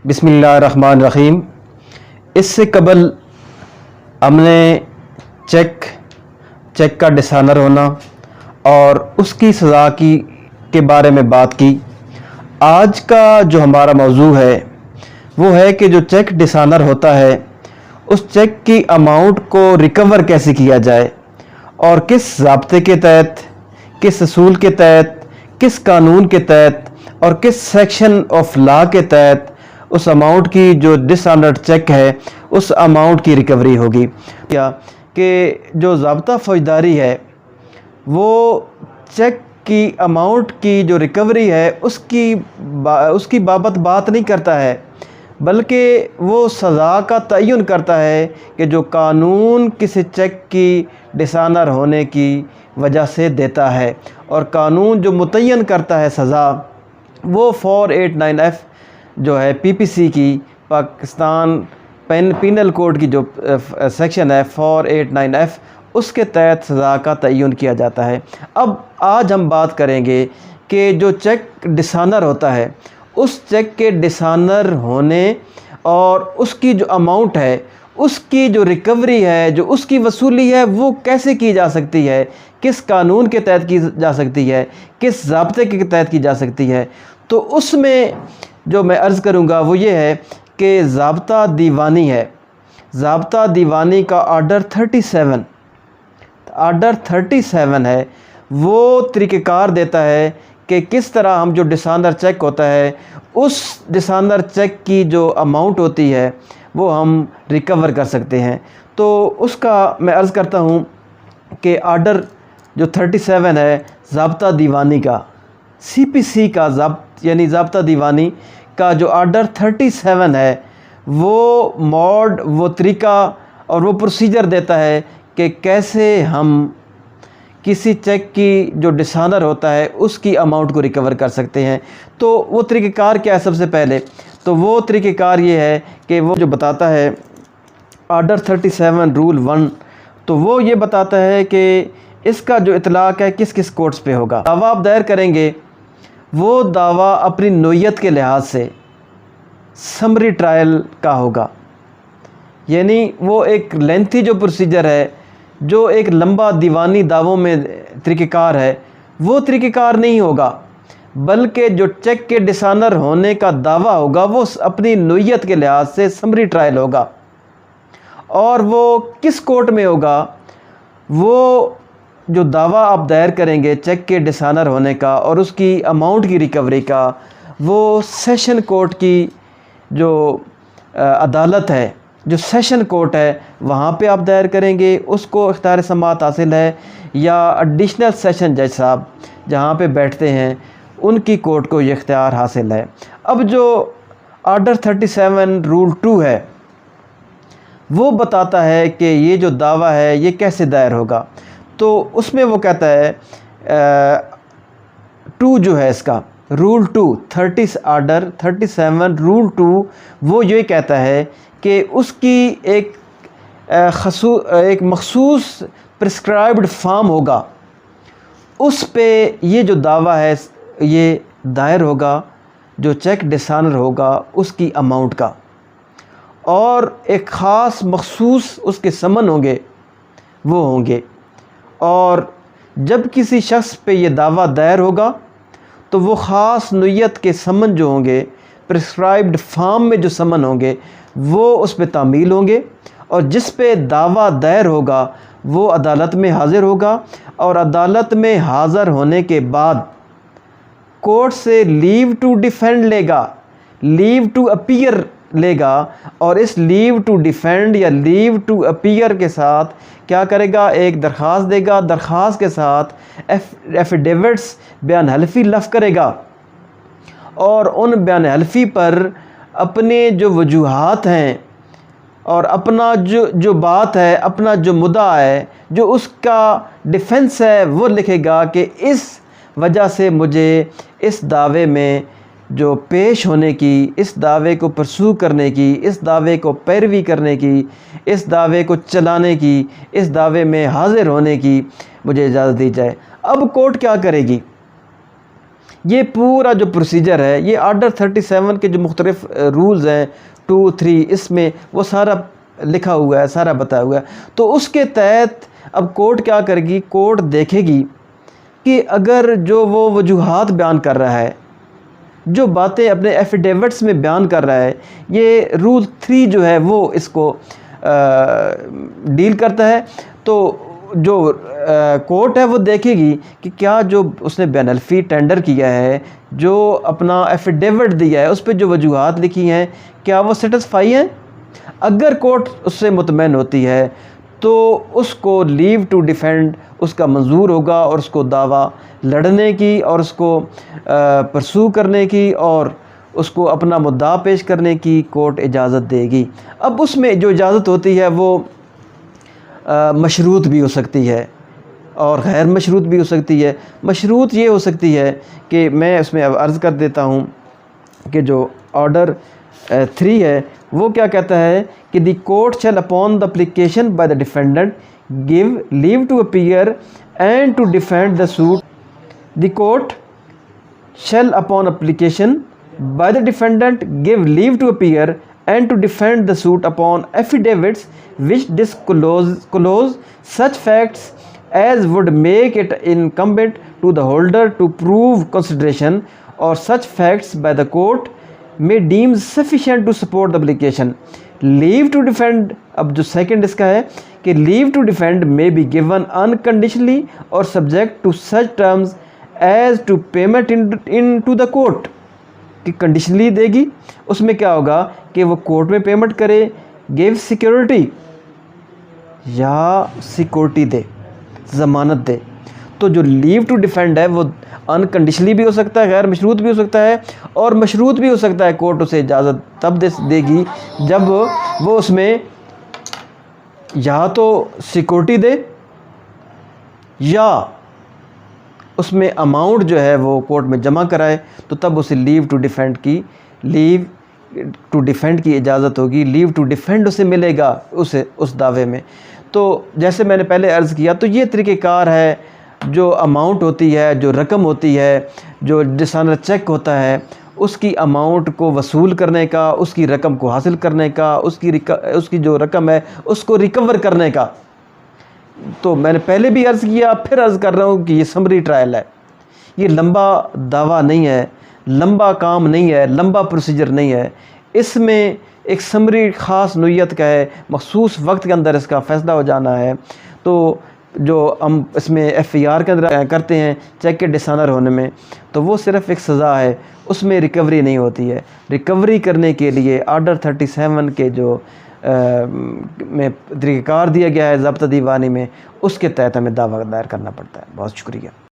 بسم اللہ الرحمن الرحیم۔ اس سے قبل ہم نے چیک کا ڈسانر ہونا اور اس کی سزا کے بارے میں بات کی۔ آج کا جو ہمارا موضوع ہے وہ ہے کہ جو چیک ڈسانر ہوتا ہے اس چیک کی اماؤنٹ کو ریکور کیسے کیا جائے اور کس ضابطے کے تحت، کس اصول کے تحت، کس قانون کے تحت اور کس سیکشن آف لا کے تحت اس اماؤنٹ کی جو ڈس آنرڈ چیک ہے اس اماؤنٹ کی ریکوری ہوگی۔ کیا کہ جو ضابطہ فوجداری ہے وہ چیک کی اماؤنٹ کی جو ریکوری ہے اس کی بابت بات نہیں کرتا ہے، بلکہ وہ سزا کا تعین کرتا ہے کہ جو قانون کسی چیک کی ڈسانر ہونے کی وجہ سے دیتا ہے، اور قانون جو متعین کرتا ہے سزا وہ 489F جو ہے پی پی سی کی، پاکستان پینل کوڈ کی جو سیکشن ہے 489F، اس کے تحت سزا کا تعین کیا جاتا ہے۔ اب آج ہم بات کریں گے کہ جو چیک ڈسانر ہوتا ہے اس چیک کے ڈسانر ہونے اور اس کی جو اماؤنٹ ہے اس کی جو ریکوری ہے، جو اس کی وصولی ہے، وہ کیسے کی جا سکتی ہے، کس قانون کے تحت کی جا سکتی ہے، کس ضابطے کے تحت کی جا سکتی ہے۔ تو اس میں جو میں عرض کروں گا وہ یہ ہے کہ ضابطہ دیوانی ہے۔ ضابطہ دیوانی کا آرڈر 37 ہے، وہ طریقہ کار دیتا ہے کہ کس طرح ہم جو ڈسانر چیک ہوتا ہے اس ڈسانر چیک کی جو اماؤنٹ ہوتی ہے وہ ہم ریکور کر سکتے ہیں۔ تو اس کا میں عرض کرتا ہوں کہ آرڈر جو 37 ہے ضابطہ دیوانی کا، سی پی سی کا یعنی ضابطہ دیوانی کا جو آرڈر 37 ہے وہ موڈ، وہ طریقہ اور وہ پروسیجر دیتا ہے کہ کیسے ہم کسی چیک کی جو ڈسانر ہوتا ہے اس کی اماؤنٹ کو ریکور کر سکتے ہیں۔ تو وہ طریقہ کار کیا ہے؟ سب سے پہلے تو وہ طریقہ کار یہ ہے کہ وہ جو بتاتا ہے آرڈر 37 رول 1، تو وہ یہ بتاتا ہے کہ اس کا جو اطلاق ہے کس کس کورٹس پہ ہوگا۔ دعویٰ آپ دائر کریں گے، وہ دعویٰ اپنی نوعیت کے لحاظ سے سمری ٹرائل کا ہوگا، یعنی وہ ایک لینتھی جو پروسیجر ہے، جو ایک لمبا دیوانی دعووں میں طریقہ کار ہے، وہ طریقہ کار نہیں ہوگا، بلکہ جو چیک کے ڈسانر ہونے کا دعویٰ ہوگا وہ اپنی نوعیت کے لحاظ سے سمری ٹرائل ہوگا۔ اور وہ کس کورٹ میں ہوگا؟ وہ جو دعویٰ آپ دائر کریں گے چیک کے ڈسانر ہونے کا اور اس کی اماؤنٹ کی ریکوری کا، وہ سیشن کورٹ کی جو عدالت ہے، جو سیشن کورٹ ہے وہاں پہ آپ دائر کریں گے، اس کو اختیار سماعت حاصل ہے، یا ایڈیشنل سیشن جج صاحب جہاں پہ بیٹھتے ہیں ان کی کورٹ کو یہ اختیار حاصل ہے۔ اب جو آرڈر 37 رول 2 ہے وہ بتاتا ہے کہ یہ جو دعویٰ ہے یہ کیسے دائر ہوگا۔ تو اس میں وہ کہتا ہے 2 جو ہے اس کا رول 2 آرڈر 37 رول 2 وہ یہ کہتا ہے کہ اس کی ایک مخصوص پرسکرائبڈ فارم ہوگا، اس پہ یہ جو دعویٰ ہے یہ دائر ہوگا، جو چیک ڈسانر ہوگا اس کی اماؤنٹ کا، اور ایک خاص مخصوص اس کے سمن ہوں گے، وہ ہوں گے۔ اور جب کسی شخص پہ یہ دعویٰ دائر ہوگا تو وہ خاص نوعیت کے سمن جو ہوں گے، پرسکرائبڈ فارم میں جو سمن ہوں گے وہ اس پہ تعمیل ہوں گے، اور جس پہ دعویٰ دائر ہوگا وہ عدالت میں حاضر ہوگا، اور عدالت میں حاضر ہونے کے بعد کورٹ سے لیو ٹو ڈیفینڈ لے گا، لیو ٹو اپیئر لے گا، اور اس لیو ٹو ڈیفینڈ یا لیو ٹو اپیئر کے ساتھ کیا کرے گا؟ ایک درخواست دے گا، درخواست کے ساتھ ایفیڈیوٹس بیان حلفی لفظ کرے گا، اور ان بیان حلفی پر اپنے جو وجوہات ہیں اور اپنا جو بات ہے، اپنا جو مدعا ہے، جو اس کا ڈیفنس ہے وہ لکھے گا کہ اس وجہ سے مجھے اس دعوے میں جو پیش ہونے کی، اس دعوے کو پرسو کرنے کی، اس دعوے کو پیروی کرنے کی، اس دعوے کو چلانے کی، اس دعوے میں حاضر ہونے کی مجھے اجازت دی جائے۔ اب کورٹ کیا کرے گی؟ یہ پورا جو پروسیجر ہے، یہ آرڈر 37 کے جو مختلف رولز ہیں 2 3 اس میں وہ سارا لکھا ہوا ہے، سارا بتایا ہوا ہے۔ تو اس کے تحت اب کورٹ کیا کرے گی؟ کورٹ دیکھے گی کہ اگر جو وہ وجوہات بیان کر رہا ہے، جو باتیں اپنے ایفیڈیوٹس میں بیان کر رہا ہے، یہ رول 3 جو ہے وہ اس کو ڈیل کرتا ہے۔ تو جو کورٹ ہے وہ دیکھے گی کہ کیا جو اس نے بین الفی ٹینڈر کیا ہے، جو اپنا ایفیڈیوٹ دیا ہے، اس پہ جو وجوہات لکھی ہیں، کیا وہ سیٹسفائی ہیں؟ اگر کورٹ اس سے مطمئن ہوتی ہے تو اس کو لیو ٹو ڈیفینڈ اس کا منظور ہوگا، اور اس کو دعویٰ لڑنے کی اور اس کو پرسو کرنے کی اور اس کو اپنا مدعا پیش کرنے کی کورٹ اجازت دے گی۔ اب اس میں جو اجازت ہوتی ہے وہ مشروط بھی ہو سکتی ہے اور غیر مشروط بھی ہو سکتی ہے۔ مشروط یہ ہو سکتی ہے کہ میں اس میں اب عرض کر دیتا ہوں کہ جو آرڈر 3 ہے وہ کیا کہتا ہے کہ the court shall upon the application by the defendant give leave to appear and to defend the suit. The court shall upon application by the defendant give leave to appear and to defend the suit upon affidavits which disclose such facts as would make it incumbent to the holder to prove consideration, or such facts by the court may deem sufficient to support the application. Leave to defend، اب جو second اس کا ہے کہ leave to defend may be given unconditionally or subject to such terms as to payment into the court, کہ conditionally دے گی۔ اس میں کیا ہوگا کہ وہ کورٹ میں پیمنٹ کرے، گیو سیکیورٹی، یا سیکورٹی دے، ضمانت دے۔ تو جو لیو ٹو ڈیفینڈ ہے وہ انکنڈیشنلی بھی ہو سکتا ہے، غیر مشروط بھی ہو سکتا ہے، اور مشروط بھی ہو سکتا ہے۔ کورٹ اسے اجازت تب دے گی جب وہ اس میں یا تو سیکورٹی دے یا اس میں اماؤنٹ جو ہے وہ کورٹ میں جمع کرائے، تو تب اسے لیو ٹو ڈیفینڈ کی اجازت ہوگی، لیو ٹو ڈیفینڈ اسے ملے گا اس دعوے میں۔ تو جیسے میں نے پہلے عرض کیا، تو یہ طریقہ کار ہے، جو اماؤنٹ ہوتی ہے، جو رقم ہوتی ہے، جو ڈسانر چیک ہوتا ہے، اس کی اماؤنٹ کو وصول کرنے کا، اس کی رقم کو حاصل کرنے کا، اس کی جو رقم ہے اس کو ریکور کرنے کا۔ تو میں نے پہلے بھی عرض کیا، پھر عرض کر رہا ہوں کہ یہ سمری ٹرائل ہے، یہ لمبا دعویٰ نہیں ہے، لمبا کام نہیں ہے، لمبا پروسیجر نہیں ہے۔ اس میں ایک سمری خاص نوعیت کا ہے، مخصوص وقت کے اندر اس کا فیصلہ ہو جانا ہے۔ تو جو ہم اس میں ایف ای آر کے اندر کرتے ہیں چیک کے ڈسانر ہونے میں، تو وہ صرف ایک سزا ہے، اس میں ریکوری نہیں ہوتی ہے۔ ریکوری کرنے کے لیے آرڈر 37 کے جو میں طریقہ کار دیا گیا ہے ضابطہ دیوانی میں، اس کے تحت ہمیں دعویٰ دائر کرنا پڑتا ہے۔ بہت شکریہ۔